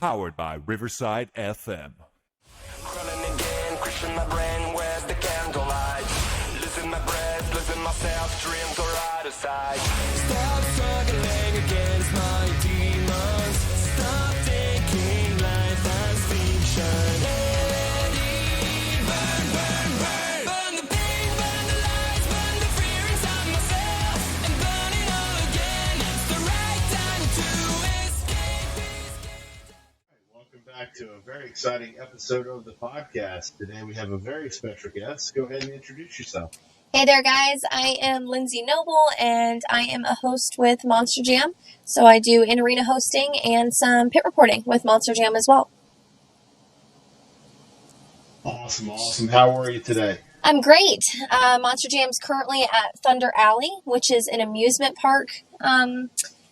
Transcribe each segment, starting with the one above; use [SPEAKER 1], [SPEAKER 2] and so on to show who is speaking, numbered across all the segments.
[SPEAKER 1] Powered by Riverside FM.
[SPEAKER 2] Running again, crushing my brain with the candlelight. Losing my breath, losing myself, dreams are out of sight. Stop struggling against my demons. Stop thinking life as fiction. Let it burn, burn, burn. Burn the pain, burn the lies, burn the fear inside myself. And burn it all again. It's the right time to escape.
[SPEAKER 3] Welcome back to a very exciting episode of the podcast. Today we have a very special guest. Go ahead and introduce yourself.
[SPEAKER 4] Hey there, guys. I am Lindsey Noble, and I am a host with Monster Jam. So I do in-arena hosting and some pit reporting with Monster Jam as well.
[SPEAKER 3] Awesome. How are you today?
[SPEAKER 4] I'm great. Monster Jam's currently at Thunder Alley, which is an amusement park.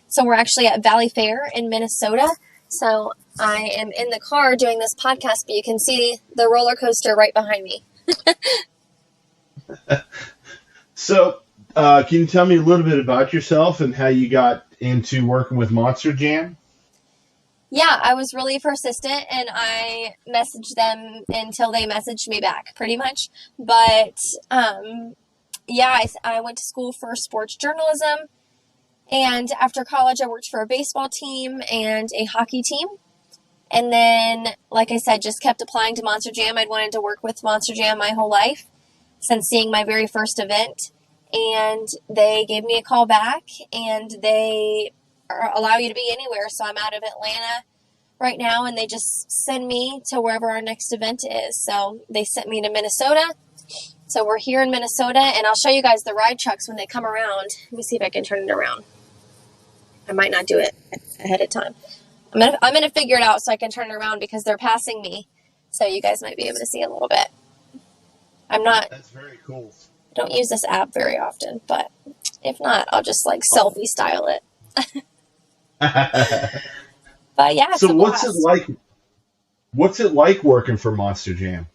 [SPEAKER 4] So we're actually at Valley Fair in Minnesota. So I am in the car doing this podcast, but you can see the roller coaster right behind me.
[SPEAKER 3] So, can you tell me a little bit about yourself and how you got into working with Monster Jam?
[SPEAKER 4] Yeah, I was really persistent, and I messaged them until they messaged me back, pretty much. But, I went to school for sports journalism, and after college, I worked for a baseball team and a hockey team. And then, like I said, just kept applying to Monster Jam. I'd wanted to work with Monster Jam my whole life since seeing my very first event. And they gave me a call back, and they allow you to be anywhere. So I'm out of Atlanta right now, and they just send me to wherever our next event is. So they sent me to Minnesota. So we're here in Minnesota, and I'll show you guys the ride trucks when they come around. Let me see if I can turn it around. I might not do it ahead of time. I'm gonna figure it out so I can turn it around because they're passing me. So you guys might be able to see a little bit.
[SPEAKER 3] That's very cool.
[SPEAKER 4] I don't use this app very often, but if not, I'll just selfie style it. But yeah,
[SPEAKER 3] so what's it like? What's it like working for Monster Jam?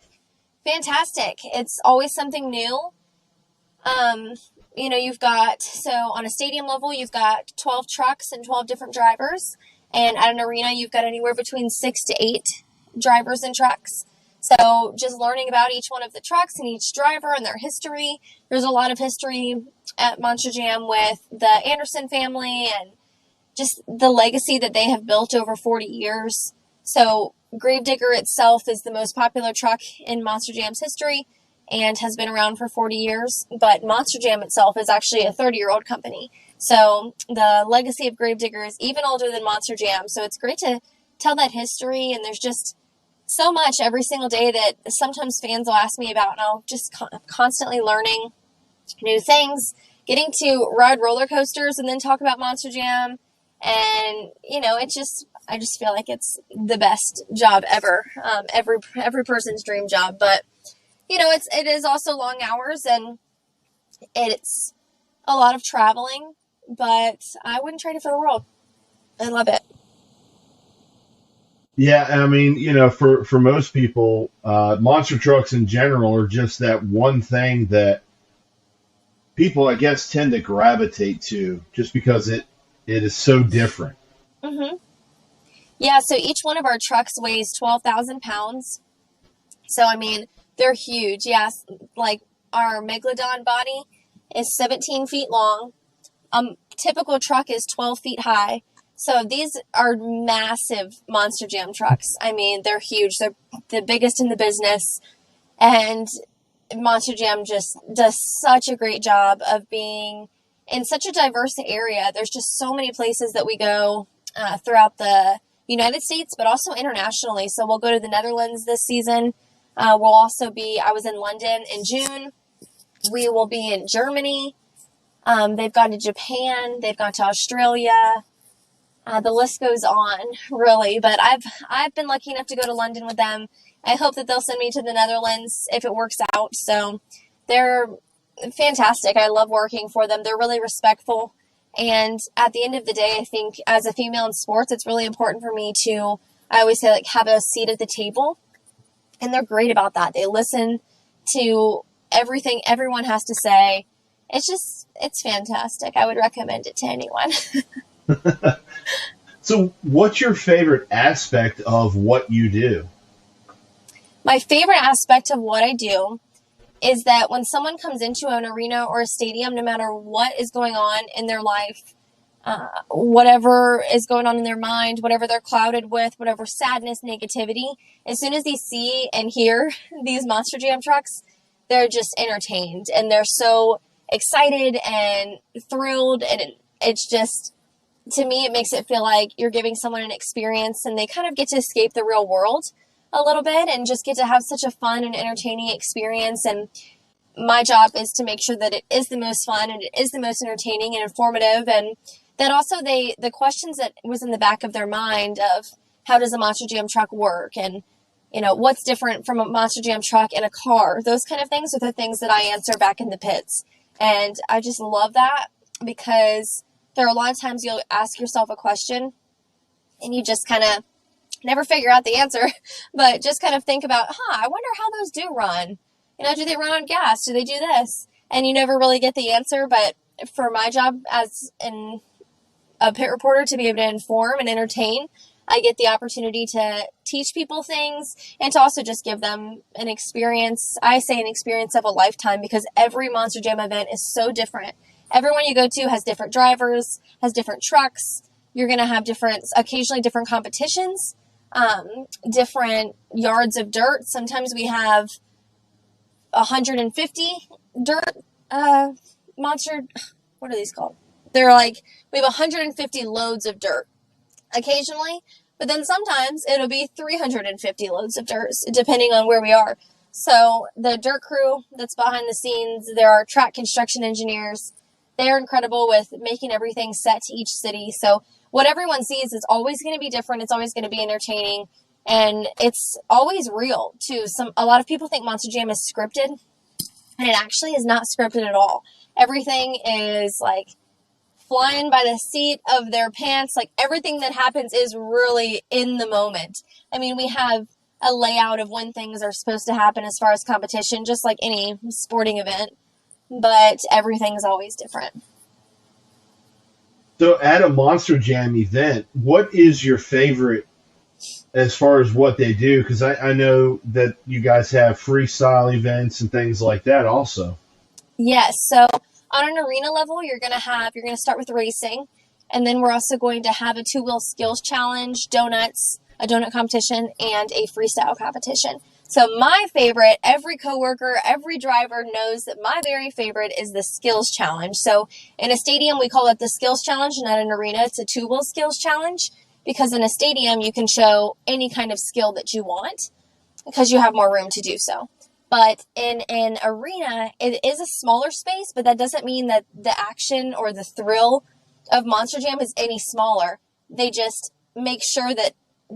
[SPEAKER 4] Fantastic. It's always something new. You've got, so on a stadium level, you've got 12 trucks and 12 different drivers. And at an arena, you've got anywhere between 6 to 8 drivers and trucks. So just learning about each one of the trucks and each driver and their history. There's a lot of history at Monster Jam with the Anderson family and just the legacy that they have built over 40 years. So Gravedigger itself is the most popular truck in Monster Jam's history and has been around for 40 years. But Monster Jam itself is actually a 30-year-old company. So the legacy of Gravedigger is even older than Monster Jam. So it's great to tell that history, and there's just so much every single day that sometimes fans will ask me about, and I'll just constantly learning new things, getting to ride roller coasters and then talk about Monster Jam. And, I just feel like it's the best job ever. Every person's dream job, but it is also long hours and it's a lot of traveling, but I wouldn't trade it for the world. I love it.
[SPEAKER 3] Yeah, I mean, for most people, monster trucks in general are just that one thing that people, I guess, tend to gravitate to just because it is so different.
[SPEAKER 4] Mm-hmm. Yeah, so each one of our trucks weighs 12,000 pounds. So, they're huge. Yes, like our Megalodon body is 17 feet long. Typical truck is 12 feet high. So these are massive Monster Jam trucks. They're huge. They're the biggest in the business. And Monster Jam just does such a great job of being in such a diverse area. There's just so many places that we go throughout the United States, but also internationally. So we'll go to the Netherlands this season. I was in London in June. We will be in Germany. They've gone to Japan. They've gone to Australia. The list goes on, really. But I've been lucky enough to go to London with them. I hope that they'll send me to the Netherlands if it works out. So they're fantastic. I love working for them. They're really respectful. And at the end of the day, I think as a female in sports, it's really important for me to, I always say, have a seat at the table. And they're great about that. They listen to everything everyone has to say. It's fantastic. I would recommend it to anyone.
[SPEAKER 3] So, what's your favorite aspect of what you do?
[SPEAKER 4] My favorite aspect of what I do is that when someone comes into an arena or a stadium, no matter what is going on in their life, whatever is going on in their mind, whatever they're clouded with, whatever sadness, negativity, as soon as they see and hear these Monster Jam trucks, they're just entertained and they're so excited and thrilled. And it's just, to me, it makes it feel like you're giving someone an experience and they kind of get to escape the real world a little bit and just get to have such a fun and entertaining experience. And my job is to make sure that it is the most fun and it is the most entertaining and informative, and that also the questions that was in the back of their mind of how does a Monster Jam truck work, and what's different from a Monster Jam truck and a car, those kind of things are the things that I answer back in the pits. And I just love that, because there are a lot of times you'll ask yourself a question and you just kind of never figure out the answer, but just kind of think about, I wonder how those do run. Do they run on gas? Do they do this? And you never really get the answer. But for my job as a pit reporter, to be able to inform and entertain, I get the opportunity to teach people things and to also just give them an experience. I say an experience of a lifetime, because every Monster Jam event is so different. Everyone you go to has different drivers, has different trucks. You're going to have occasionally different competitions, different yards of dirt. Sometimes we have 150 dirt monster. What are these called? They're like, we have 150 loads of dirt occasionally, but then sometimes it'll be 350 loads of dirt, depending on where we are. So the dirt crew that's behind the scenes, there are track construction engineers. They're incredible with making everything set to each city. So what everyone sees is always going to be different. It's always going to be entertaining, and it's always real too. A lot of people think Monster Jam is scripted, and it actually is not scripted at all. Everything is like flying by the seat of their pants. Like, everything that happens is really in the moment. I mean, we have a layout of when things are supposed to happen as far as competition, just like any sporting event, but everything's always different.
[SPEAKER 3] So at a Monster Jam event, what is your favorite as far as what they do? Because I know that you guys have freestyle events and things like that also.
[SPEAKER 4] Yes. So on an arena level, you're going to start with racing, and then we're also going to have a 2-wheel skills challenge, donuts, a donut competition, and a freestyle competition. So my favorite, every coworker, every driver knows that my very favorite is the skills challenge. So in a stadium, we call it the skills challenge, and at an arena, it's a 2-wheel skills challenge, because in a stadium, you can show any kind of skill that you want because you have more room to do so. But in an arena, it is a smaller space, but that doesn't mean that the action or the thrill of Monster Jam is any smaller. They just make sure that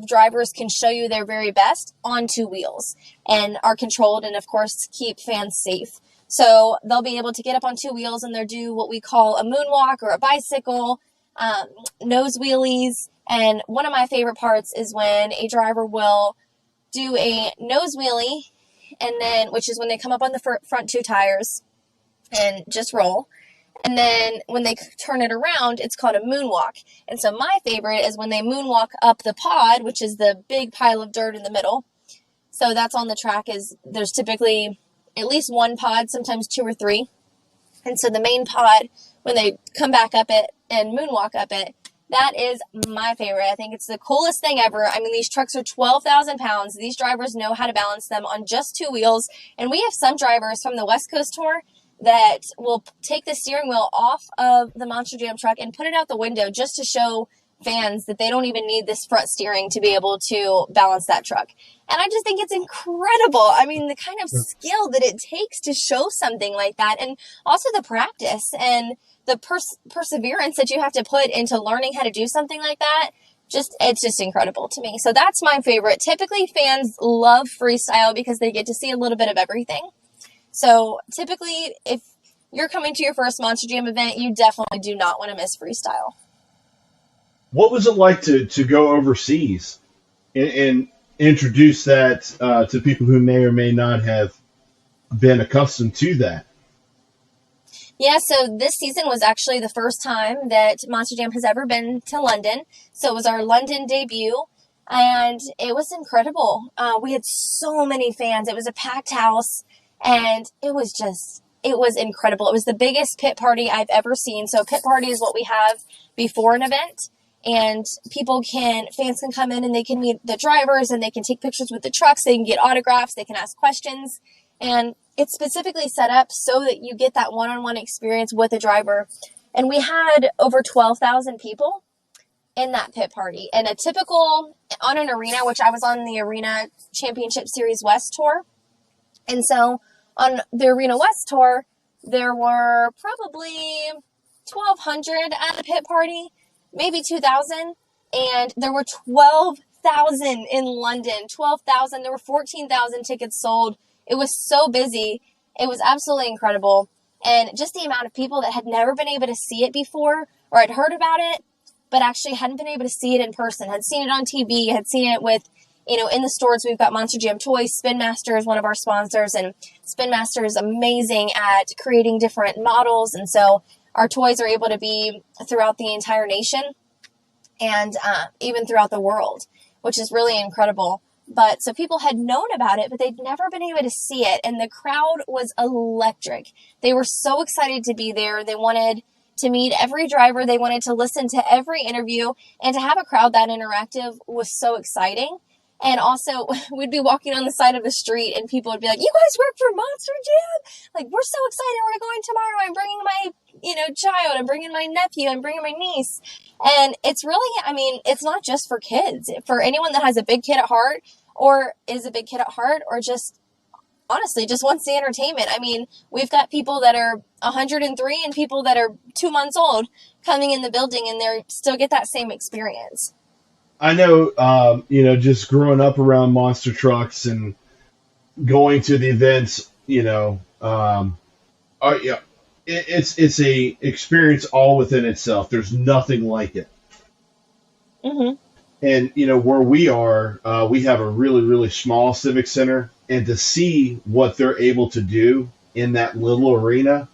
[SPEAKER 4] drivers can show you their very best on 2 wheels and are controlled, and of course keep fans safe. So they'll be able to get up on 2 wheels and they'll do what we call a moonwalk or a bicycle, nose wheelies. And one of my favorite parts is when a driver will do a nose wheelie, and then, which is when they come up on the front 2 tires and just roll. And then when they turn it around, it's called a moonwalk. And so my favorite is when they moonwalk up the pod, which is the big pile of dirt in the middle. So that's on the track. There's typically at least 1 pod, sometimes 2 or 3. And so the main pod, when they come back up it and moonwalk up it, that is my favorite. I think it's the coolest thing ever. I mean, these trucks are 12,000 pounds. These drivers know how to balance them on just 2 wheels. And we have some drivers from the West Coast Tour that will take the steering wheel off of the Monster Jam truck and put it out the window just to show fans that they don't even need this front steering to be able to balance that truck. And I just think it's incredible. I mean, the kind of skill that it takes to show something like that, and also the practice and the perseverance that you have to put into learning how to do something like that. It's just incredible to me. So that's my favorite. Typically, fans love freestyle because they get to see a little bit of everything. So typically, if you're coming to your first Monster Jam event, you definitely do not want to miss freestyle.
[SPEAKER 3] What was it like to go overseas and introduce that to people who may or may not have been accustomed to that?
[SPEAKER 4] Yeah, so this season was actually the first time that Monster Jam has ever been to London. So it was our London debut, and it was incredible. We had so many fans. It was a packed house, and it was incredible. It was the biggest pit party I've ever seen. So a pit party is what we have before an event, and fans can come in and they can meet the drivers and they can take pictures with the trucks. They can get autographs. They can ask questions. And it's specifically set up so that you get that one-on-one experience with a driver. And we had over 12,000 people in that pit party. And a typical, on an arena, which I was on the Arena Championship Series West Tour. And so on the Arena West Tour, there were probably 1,200 at the pit party, maybe 2,000. And there were 12,000 in London, 12,000. There were 14,000 tickets sold. It was so busy. It was absolutely incredible. And just the amount of people that had never been able to see it before or had heard about it, but actually hadn't been able to see it in person, had seen it on TV, had seen it with, in the stores. We've got Monster Jam Toys. Spin Master is one of our sponsors, and Spin Master is amazing at creating different models. And so our toys are able to be throughout the entire nation and even throughout the world, which is really incredible. But so people had known about it, but they'd never been able to see it. And the crowd was electric. They were so excited to be there. They wanted to meet every driver. They wanted to listen to every interview. And to have a crowd that interactive was so exciting. And also, we'd be walking on the side of the street and people would be like, "You guys work for Monster Jam? Like, we're so excited. We're going tomorrow. I'm bringing my, child. I'm bringing my nephew. I'm bringing my niece." And it's really, it's not just for kids. For anyone that has a big kid at heart, or is a big kid at heart, or just honestly just wants the entertainment. We've got people that are 103 and people that are 2 months old coming in the building, and they still get that same experience.
[SPEAKER 3] I know, just growing up around monster trucks and going to the events, it's a experience all within itself. There's nothing like it.
[SPEAKER 4] Mm-hmm.
[SPEAKER 3] And, where we are, we have a really, really small civic center. And to see what they're able to do in that little arena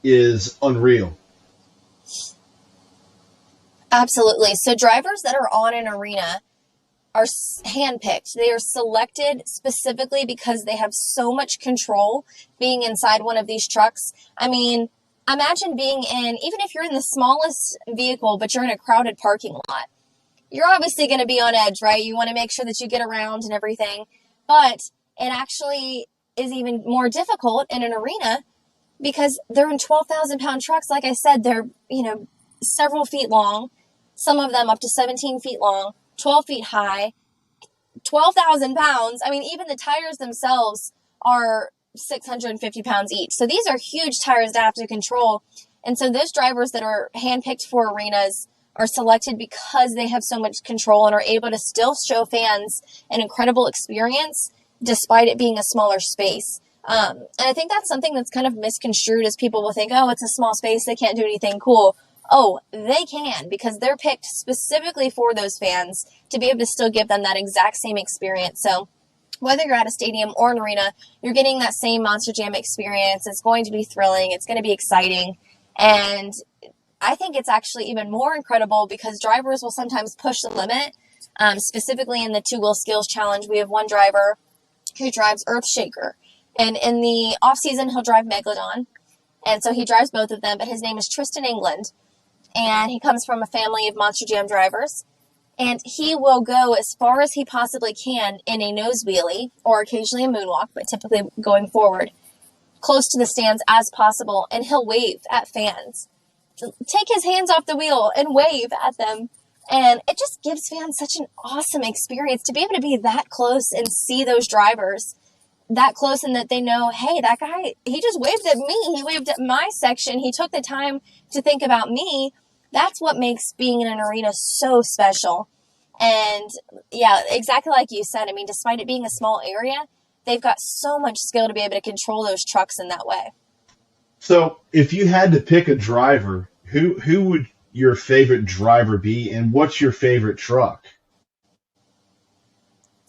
[SPEAKER 3] is unreal.
[SPEAKER 4] Absolutely. So drivers that are on an arena are handpicked. They are selected specifically because they have so much control being inside one of these trucks. Imagine being even if you're in the smallest vehicle, but you're in a crowded parking lot. You're obviously going to be on edge, right? You want to make sure that you get around and everything. But it actually is even more difficult in an arena because they're in 12,000 pound trucks. Like I said, they're, several feet long, some of them up to 17 feet long, 12 feet high, 12,000 pounds. Even the tires themselves are 650 pounds each. So these are huge tires to have to control. And so those drivers that are handpicked for arenas are selected because they have so much control and are able to still show fans an incredible experience despite it being a smaller space. And I think that's something that's kind of misconstrued, as people will think, oh, it's a small space, they can't do anything cool. Oh, they can, because they're picked specifically for those fans to be able to still give them that exact same experience. So whether you're at a stadium or an arena, you're getting that same Monster Jam experience. It's going to be thrilling. It's going to be exciting. And I think it's actually even more incredible because drivers will sometimes push the limit. Specifically in the two-wheel skills challenge, we have one driver who drives Earthshaker. And in the off-season, he'll drive Megalodon. And so he drives both of them, but his name is Tristan England. And he comes from a family of Monster Jam drivers. And he will go as far as he possibly can in a nose wheelie, or occasionally a moonwalk, but typically going forward, close to the stands as possible. And he'll wave at fans. Take his hands off the wheel and wave at them. And it just gives fans such an awesome experience to be able to be that close and see those drivers that close, and that they know, hey, that guy, he just waved at me. He waved at my section. He took the time to think about me. That's what makes being in an arena so special. And yeah, exactly like you said, despite it being a small area, they've got so much skill to be able to control those trucks in that way.
[SPEAKER 3] So if you had to pick a driver, who would your favorite driver be, and what's your favorite truck?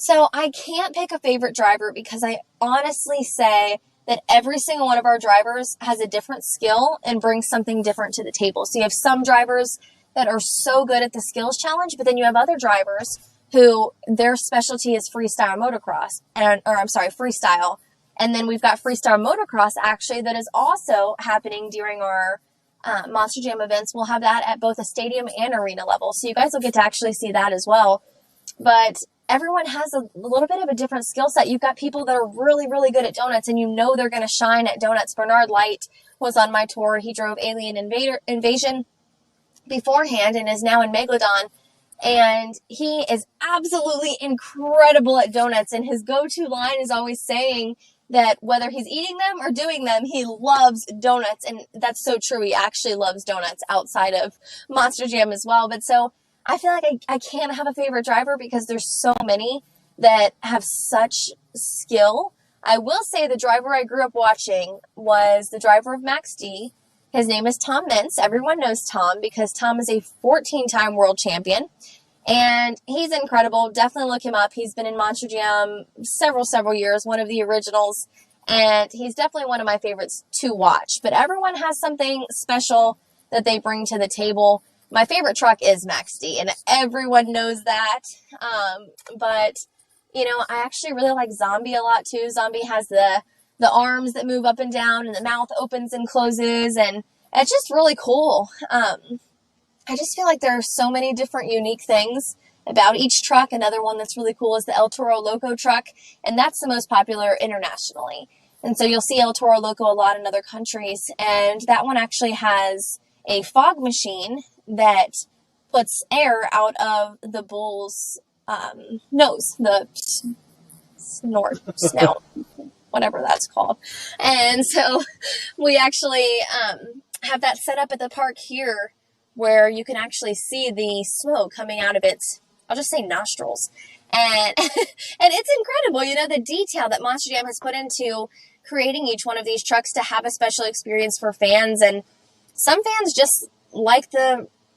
[SPEAKER 4] So I can't pick a favorite driver because I honestly say that every single one of our drivers has a different skill and brings something different to the table. So you have some drivers that are so good at the skills challenge, but then you have other drivers who their specialty is freestyle motocross, freestyle. And then we've got freestyle motocross actually that is also happening during our Monster Jam events. We'll have that at both a stadium and arena level. So you guys will get to actually see that as well. But everyone has a little bit of a different skill set. You've got people that are really, really good at donuts, and you know they're going to shine at donuts. Bernard Light was on my tour. He drove Alien Invasion beforehand and is now in Megalodon. And he is absolutely incredible at donuts. And his go-to line is always saying that whether he's eating them or doing them, he loves donuts. And that's so true. He actually loves donuts outside of Monster Jam as well. But so I feel like I can't have a favorite driver because there's so many that have such skill. I will say the driver I grew up watching was the driver of Max D. His name is Tom Mintz. Everyone knows Tom because Tom is a 14-time world champion. And he's incredible. Definitely look him up. He's been in Monster Jam several years, one of the originals. And he's definitely one of my favorites to watch. But everyone has something special that they bring to the table. My favorite truck is Max D, and everyone knows that. But, you know, I actually really like Zombie a lot too. Zombie has the arms that move up and down, and the mouth opens and closes, and it's just really cool. I just feel like there are so many different unique things about each truck. Another one that's really cool is the El Toro Loco truck, and that's the most popular internationally. And so you'll see El Toro Loco a lot in other countries, and that one actually has a fog machine that puts air out of the bull's nose, the snout, whatever that's called. And so we actually have that set up at the park here where you can actually see the smoke coming out of its, I'll just say nostrils. And and it's incredible, you know, the detail that Monster Jam has put into creating each one of these trucks to have a special experience for fans. And some fans just like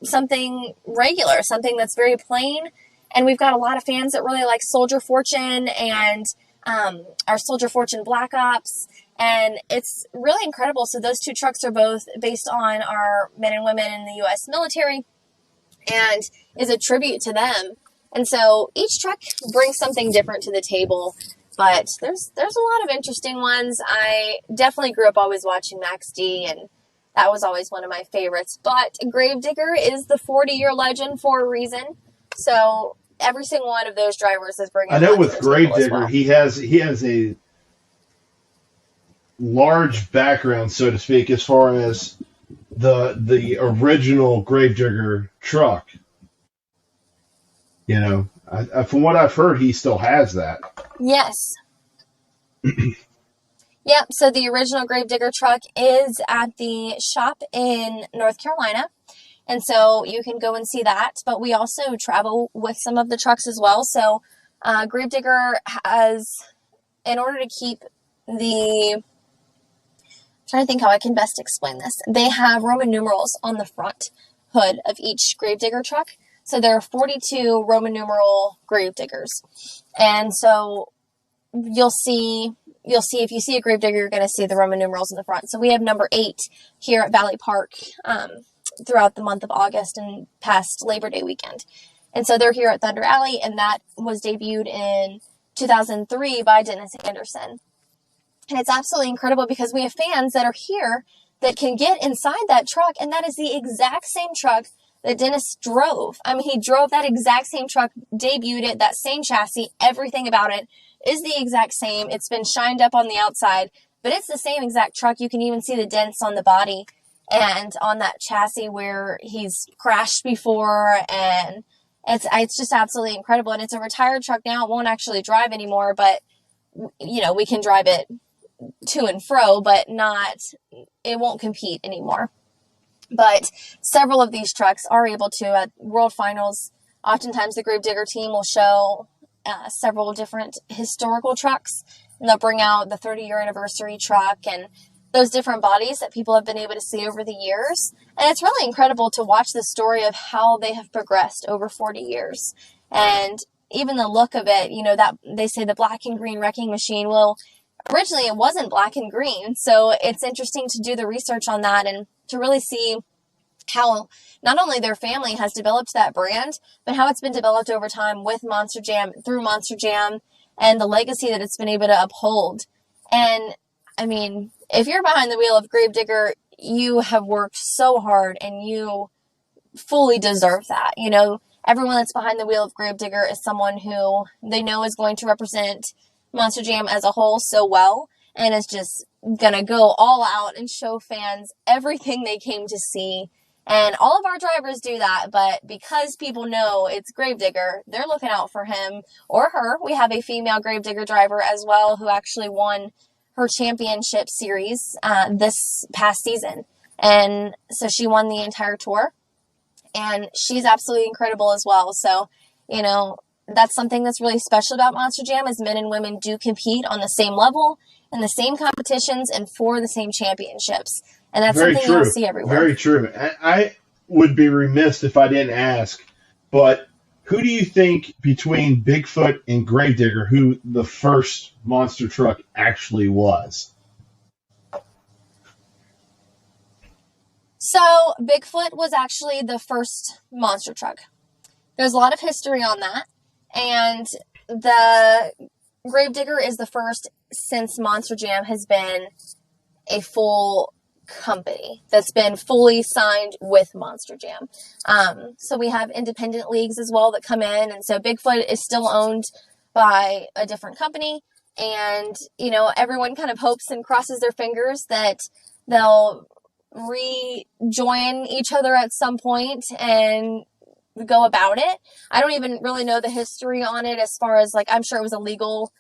[SPEAKER 4] something regular, something that's very plain. And we've got a lot of fans that really like Soldier Fortune and our Soldier Fortune Black Ops. And it's really incredible. So those two trucks are both based on our men and women in the U.S. military and is a tribute to them. And so each truck brings something different to the table. But there's a lot of interesting ones. I definitely grew up always watching Max D, and that was always one of my favorites. But Gravedigger is the 40-year legend for a reason. So every single one of those drivers is bringing.
[SPEAKER 3] I know with Gravedigger, well. he has a large background, so to speak, as far as the original Gravedigger truck. You know, from what I've heard, he still has that.
[SPEAKER 4] Yes. Yep, so the original Gravedigger truck is at the shop in North Carolina, and so you can go and see that, but we also travel with some of the trucks as well. So Gravedigger has, in order to keep I'm trying to think how I can best explain this, they have Roman numerals on the front hood of each Gravedigger truck. So there are 42 Roman numeral Gravediggers, and so you'll see if you see a Gravedigger, you're going to see the Roman numerals in the front. So we have number 8 here at Valley Park throughout the month of August and past Labor Day weekend. And so they're here at Thunder Alley, and that was debuted in 2003 by Dennis Anderson. And it's absolutely incredible because we have fans that are here that can get inside that truck, and that is the exact same truck that Dennis drove. I mean, he drove that exact same truck, debuted it, that same chassis, everything about it is the exact same. It's been shined up on the outside, but it's the same exact truck. You can even see the dents on the body and on that chassis where he's crashed before, and it's just absolutely incredible. And it's a retired truck now. It won't actually drive anymore, but you know, we can drive it to and fro, but it won't compete anymore. But several of these trucks are able to, at World Finals, oftentimes the Gravedigger team will show several different historical trucks, and they'll bring out the 30-year anniversary truck and those different bodies that people have been able to see over the years. And it's really incredible to watch the story of how they have progressed over 40 years. And even the look of it, you know, that they say the black and green wrecking machine. Well, originally it wasn't black and green. So it's interesting to do the research on that and to really see how not only their family has developed that brand, but how it's been developed over time with Monster Jam, through Monster Jam, and the legacy that it's been able to uphold. And I mean, if you're behind the wheel of Gravedigger, you have worked so hard and you fully deserve that. You know, everyone that's behind the wheel of Gravedigger is someone who they know is going to represent Monster Jam as a whole so well, and is just gonna go all out and show fans everything they came to see. And all of our drivers do that, but because people know it's Gravedigger, they're looking out for him or her. We have a female Gravedigger driver as well who actually won her championship series this past season. And so she won the entire tour, and she's absolutely incredible as well. So, you know, that's something that's really special about Monster Jam is men and women do compete on the same level in the same competitions and for the same championships. And that's
[SPEAKER 3] Very
[SPEAKER 4] something
[SPEAKER 3] true.
[SPEAKER 4] you don't see everywhere.
[SPEAKER 3] Very true. I would be remiss if I didn't ask, but who do you think between Bigfoot and Gravedigger, who the first monster truck actually was?
[SPEAKER 4] So Bigfoot was actually the first monster truck. There's a lot of history on that. And the Gravedigger is the first since Monster Jam has been a full company that's been fully signed with Monster Jam. So we have independent leagues as well that come in. And so Bigfoot is still owned by a different company. And, you know, everyone kind of hopes and crosses their fingers that they'll rejoin each other at some point and go about it. I don't even really know the history on it as far as, like, I'm sure it was a legal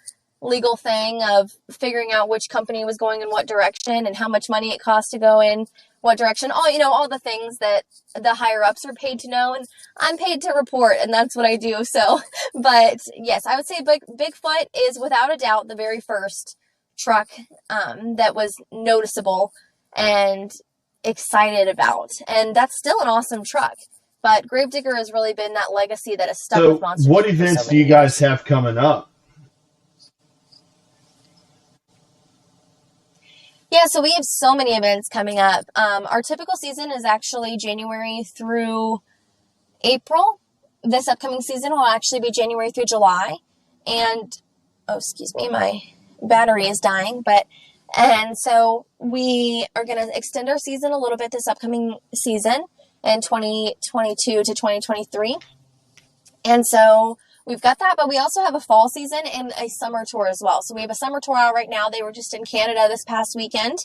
[SPEAKER 4] thing of figuring out which company was going in what direction and how much money it cost to go in what direction. All the things that the higher ups are paid to know, and I'm paid to report, and that's what I do. So, but yes, I would say Bigfoot is without a doubt the very first truck that was noticeable and excited about, and that's still an awesome truck. But Gravedigger has really been that legacy that has stuck with Monster Jam.
[SPEAKER 3] What events do you guys have coming up?
[SPEAKER 4] Yeah, so we have so many events coming up. Our typical season is actually January through April. This upcoming season will actually be January through July. And, excuse me, my battery is dying. And so we are going to extend our season a little bit this upcoming season in 2022 to 2023. And so we've got that, but we also have a fall season and a summer tour as well. So we have a summer tour out right now. They were just in Canada this past weekend.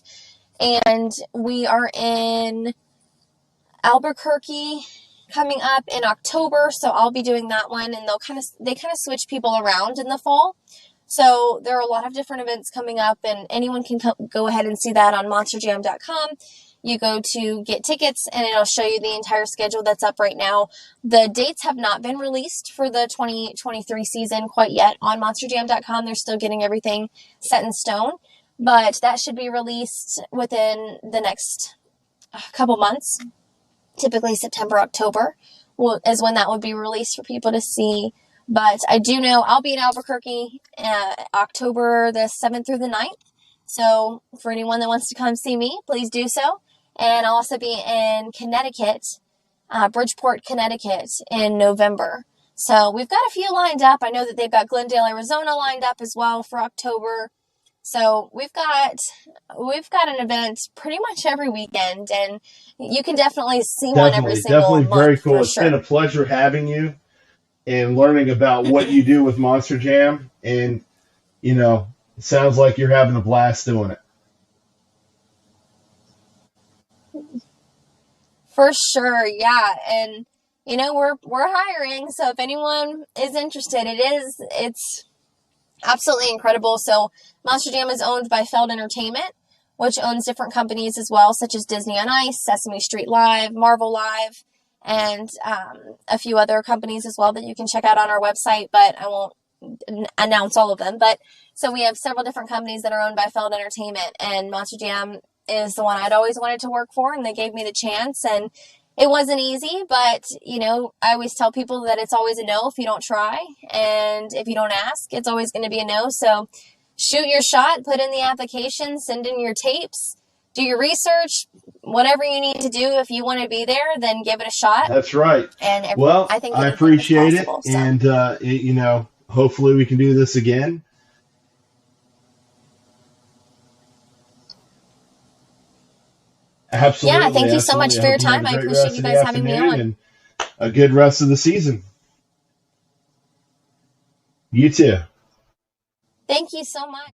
[SPEAKER 4] And we are in Albuquerque coming up in October. So I'll be doing that one, and they kind of switch people around in the fall. So there are a lot of different events coming up, and anyone can go ahead and see that on monsterjam.com. You go to get tickets and it'll show you the entire schedule that's up right now. The dates have not been released for the 2023 season quite yet on monsterjam.com. They're still getting everything set in stone, but that should be released within the next couple months. Typically September, October is when that would be released for people to see. But I do know I'll be in Albuquerque October the 7th through the 9th. So for anyone that wants to come see me, please do so. And I'll also be in Connecticut, Bridgeport, Connecticut in November. So we've got a few lined up. I know that they've got Glendale, Arizona lined up as well for October. So we've got an event pretty much every weekend, and you can definitely see one every single month.
[SPEAKER 3] Definitely very cool. It's
[SPEAKER 4] sure.
[SPEAKER 3] been a pleasure having you and learning about what you do with Monster Jam. And, you know, it sounds like you're having a blast doing it.
[SPEAKER 4] For sure, yeah. And, you know, we're hiring, so if anyone is interested, it's absolutely incredible. So Monster Jam is owned by Feld Entertainment, which owns different companies as well, such as Disney on Ice, Sesame Street Live, Marvel Live, and a few other companies as well that you can check out on our website, but I won't announce all of them. But so we have several different companies that are owned by Feld Entertainment, and Monster Jam is the one I'd always wanted to work for, and they gave me the chance, and it wasn't easy, but, you know, I always tell people that it's always a no if you don't try, and if you don't ask, it's always going to be a no. So shoot your shot, put in the application, send in your tapes, do your research, whatever you need to do. If you want to be there, then give it a shot.
[SPEAKER 3] That's right.
[SPEAKER 4] And
[SPEAKER 3] Well,
[SPEAKER 4] I think
[SPEAKER 3] I
[SPEAKER 4] anything is
[SPEAKER 3] appreciate it.
[SPEAKER 4] possible, so.
[SPEAKER 3] And, you know, hopefully we can do this again. Absolutely.
[SPEAKER 4] Yeah, thank you so much for your time. I appreciate you guys having me on.
[SPEAKER 3] And a good rest of the season. You too.
[SPEAKER 4] Thank you so much.